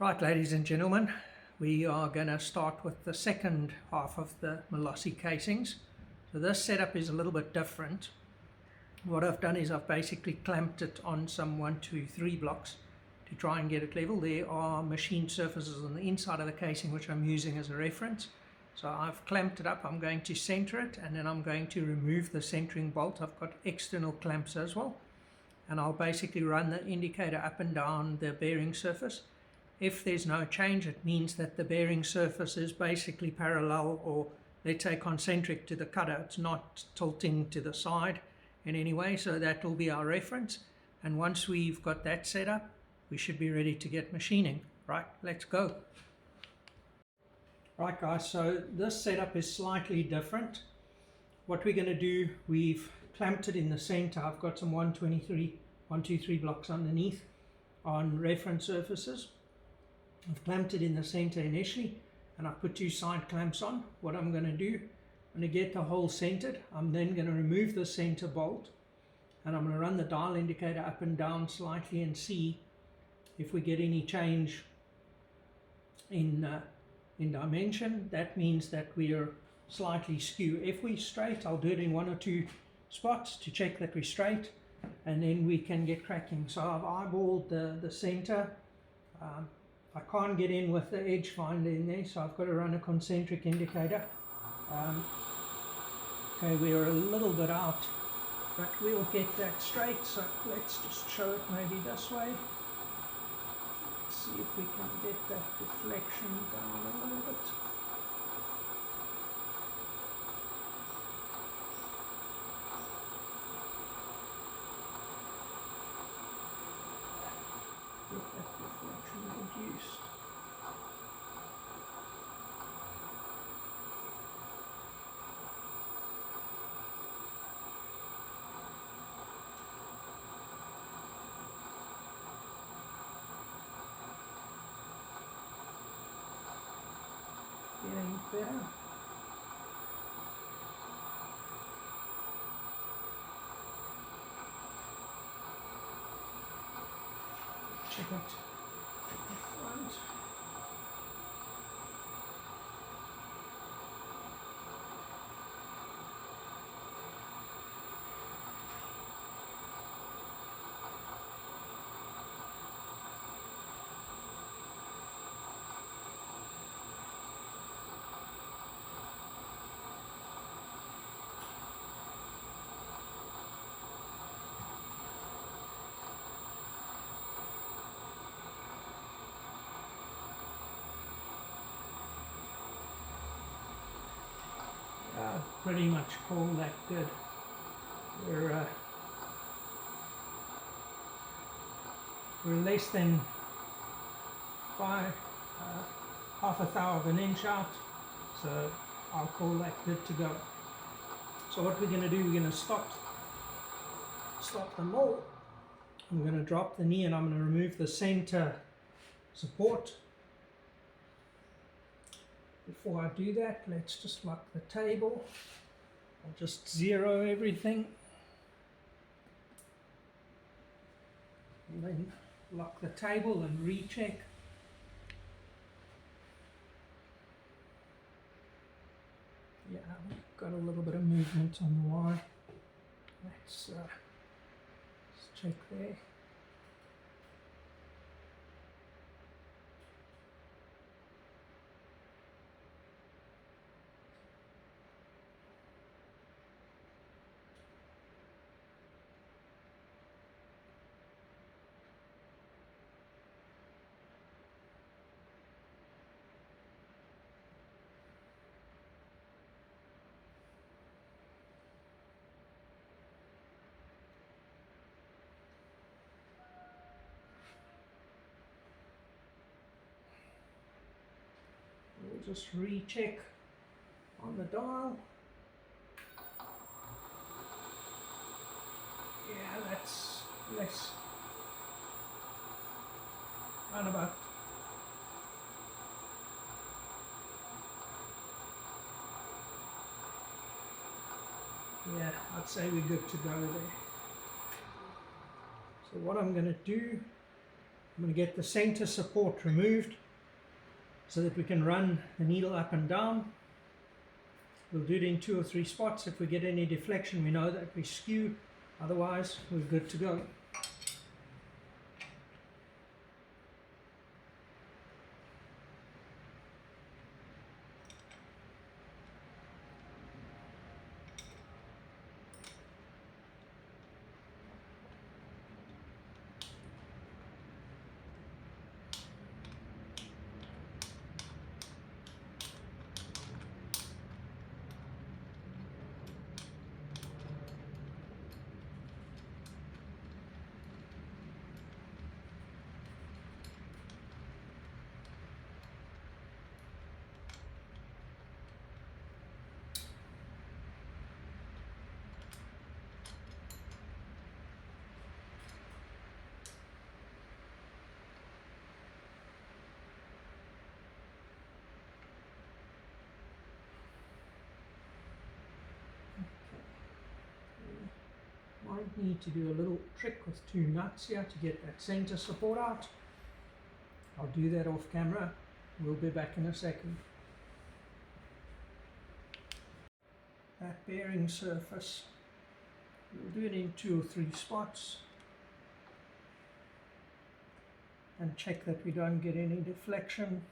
Right, ladies and gentlemen, we are going to start with the second half of the Malossi casings. So this setup is a little bit different. What I've done is I've basically clamped it on some 1, 2, 3 blocks to try and get it level. There are machined surfaces on the inside of the casing which I'm using as a reference. So I've clamped it up, I'm going to center it, and then I'm going to remove the centering bolt. I've got external clamps as well, and I'll basically run the indicator up and down the bearing surface. If there's no change, it means that the bearing surface is basically parallel, or let's say concentric to the cutter. It's not tilting to the side in any way, so that will be our reference. And once we've got that set up, we should be ready to get machining. Right, let's go. Right guys, so this setup is slightly different. What we're going to do, we've clamped it in the center. I've got some 1, 2, 3 blocks underneath on reference surfaces. I've clamped it in the center initially, and I've put 2 side clamps on. What I'm going to do, I'm going to get the hole centered. I'm then going to remove the center bolt, and I'm going to run the dial indicator up and down slightly and see if we get any change in dimension. That means that we are slightly skew. If we're straight, I'll do it in 1 or 2 spots to check that we're straight, and then we can get cracking. So I've eyeballed the center. I can't get in with the edge finder in there, so I've got to run a concentric indicator. Okay, we're a little bit out, but we'll get that straight. So let's just show it maybe this way. Let's see if we can get that deflection down a little bit. Get that deflection reduced. Getting better. Check it at the front. Pretty much call that good. We're less than half a thou of an inch out, so I'll call that good to go. So what we're going to do, we're going to stop the mold. I'm going to drop the knee, and I'm going to remove the center support. Before I do that, let's just lock the table. I'll just zero everything, and then lock the table and recheck. Yeah, we've got a little bit of movement on the wire. Let's check there. We'll just recheck on the dial. Yeah, that's less. Around about Yeah, I'd say we're good to go there. So what I'm going to do, I'm going to get the center support removed so that we can run the needle up and down. We'll do it in 2 or 3 spots. If we get any deflection, we know that we skew. Otherwise, we're good to go. Might need to do a little trick with 2 nuts here to get that center support out. I'll do that off camera. We'll be back in a second. That bearing surface, we'll do it in 2 or 3 spots and check that we don't get any deflection.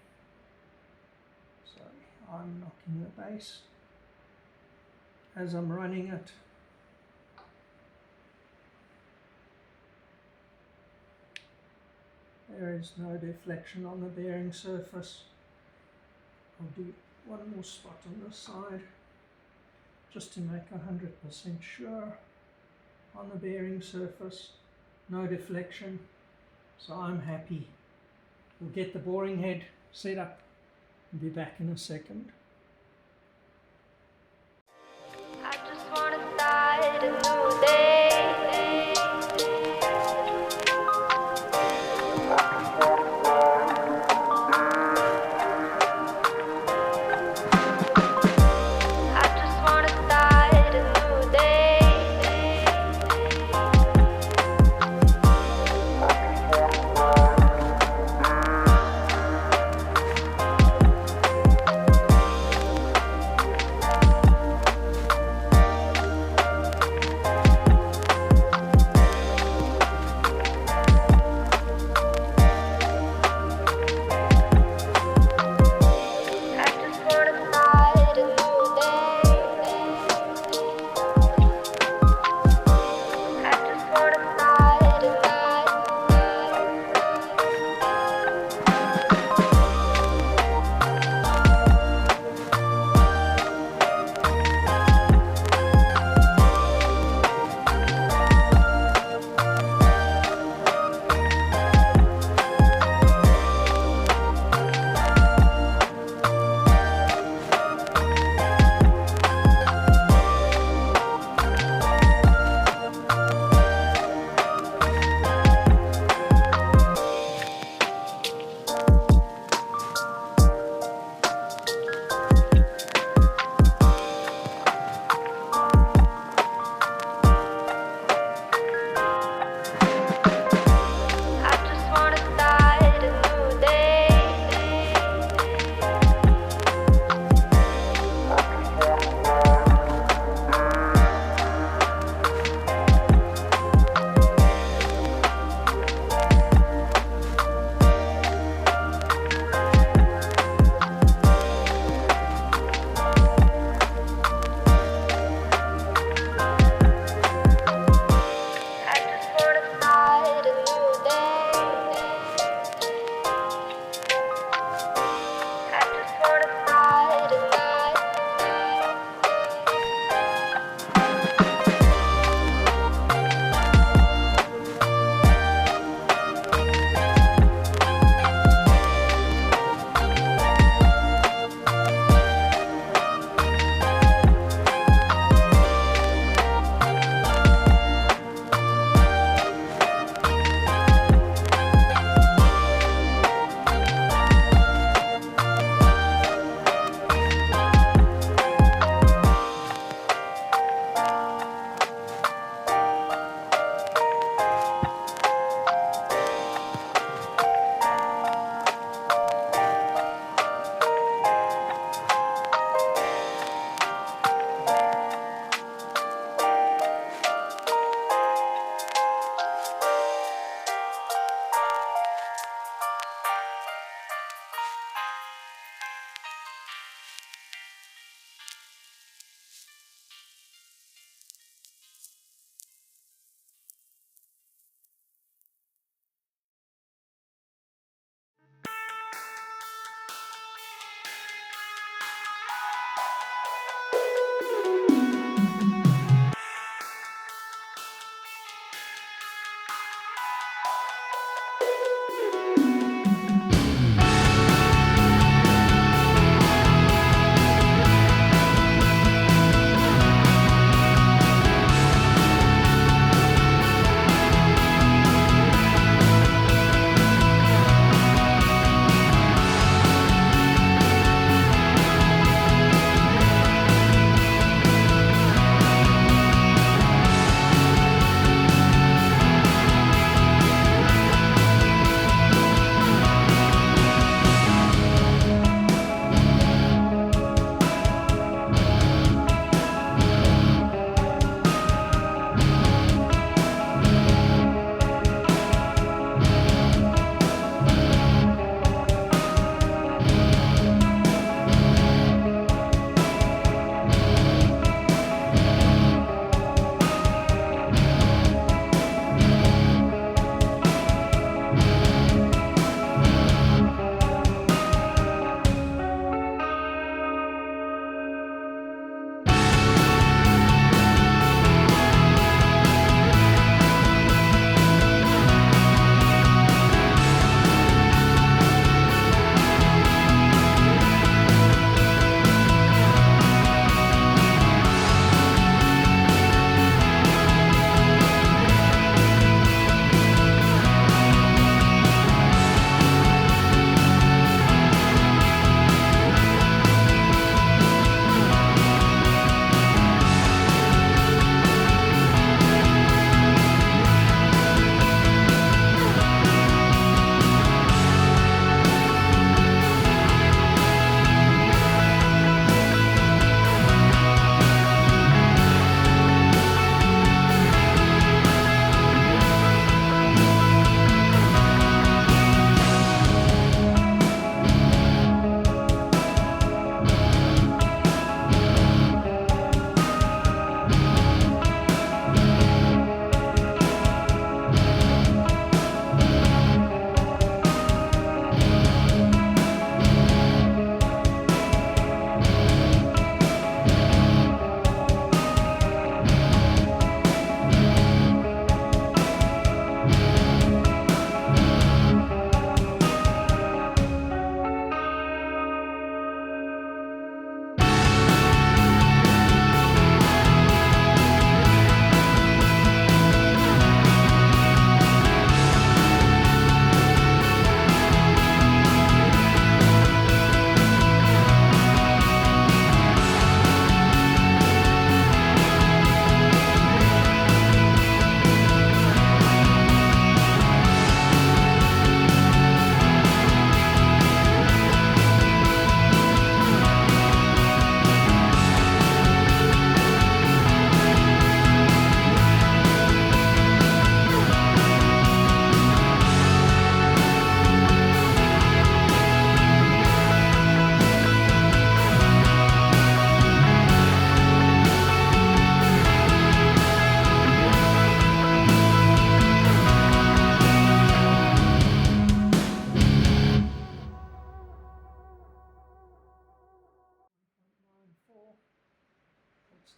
So I'm knocking the base as I'm running it. There is no deflection on the bearing surface. I'll do one more spot on this side just to make 100% sure. On the bearing surface, no deflection, so I'm happy. We'll get the boring head set up and be back in a second. I just wanna start a new day.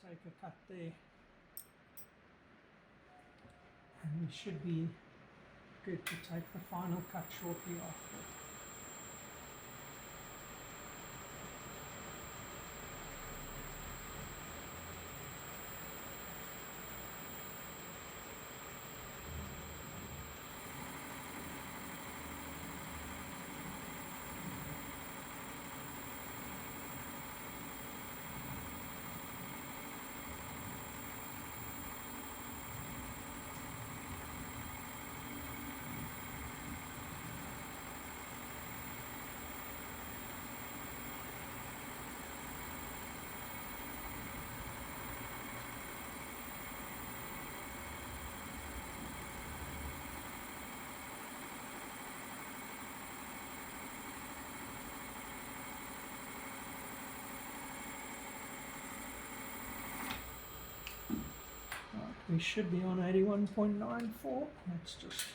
take a cut there, and we should be good to take the final cut shortly after. We should be on 81.94. Let's just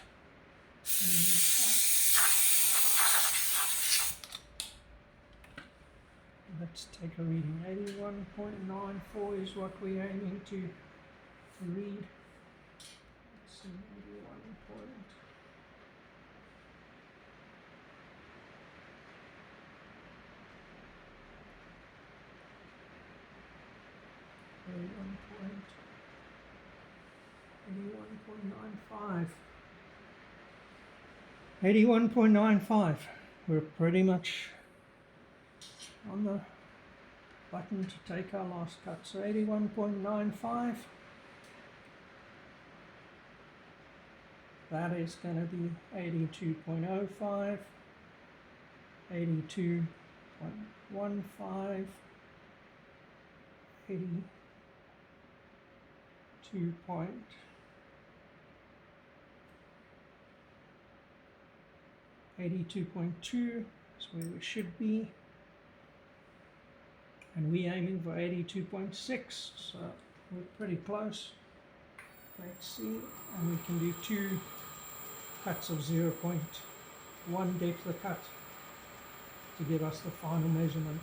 let's take a reading. 81.94 is what we're aiming to read. Let's see, 81.95. We're pretty much on the button to take our last cut. So 81.95. That is going to be 82.05, 82.15, 82.2 is where we should be, and we're aiming for 82.6, so we're pretty close. Let's see, and we can do 2 cuts of 0.1 depth of cut to give us the final measurement.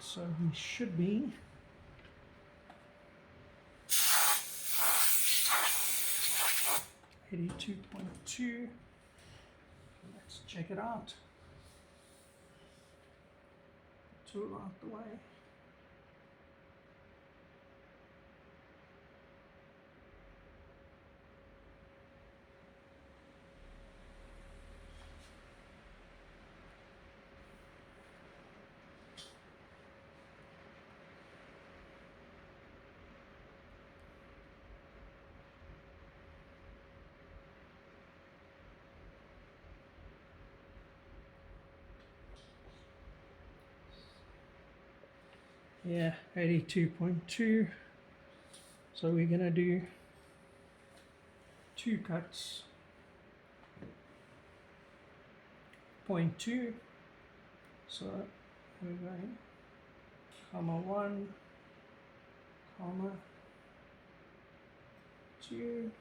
So we should be $82.2. Let's check it out. Tool out the way. Yeah, 82.2. So we're gonna do 2 cuts, 0.2. So we're going comma 1, comma 2.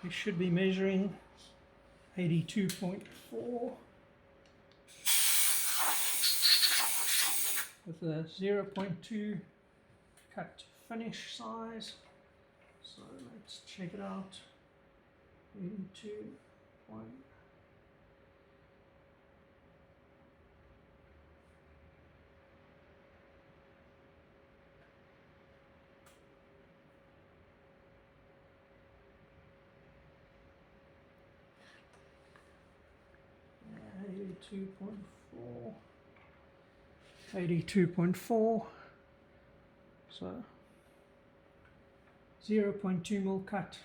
We should be measuring 82.4 with a 0.2 cut to finish size. So let's check it out. 82.1. .4, 82.4, so 0.2 mil cut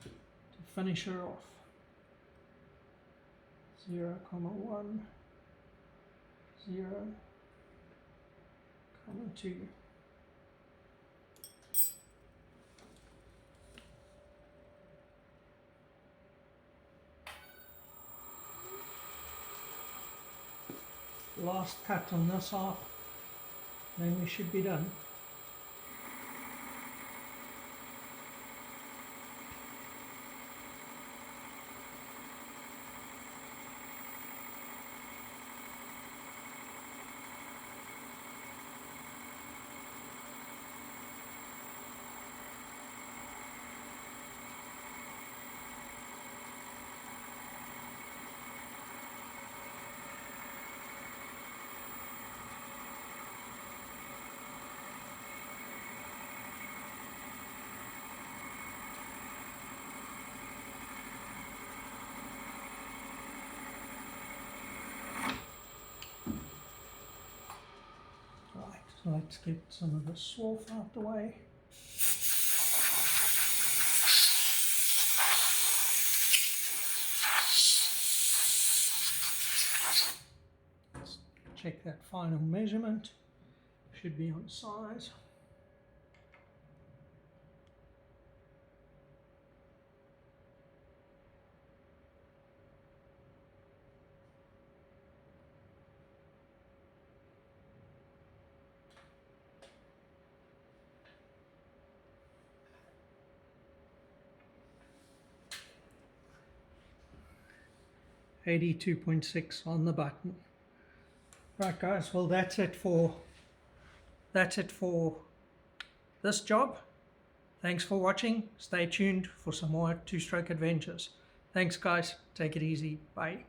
to finish her off. 0.1, 0.2. Last cut on this half, then we should be done. So let's get some of the swarf out the way. Let's check that final measurement. Should be on size. .6 on the button. Right guys, well that's it for this job. Thanks for watching. Stay tuned for some more two-stroke adventures. Thanks guys, take it easy, bye.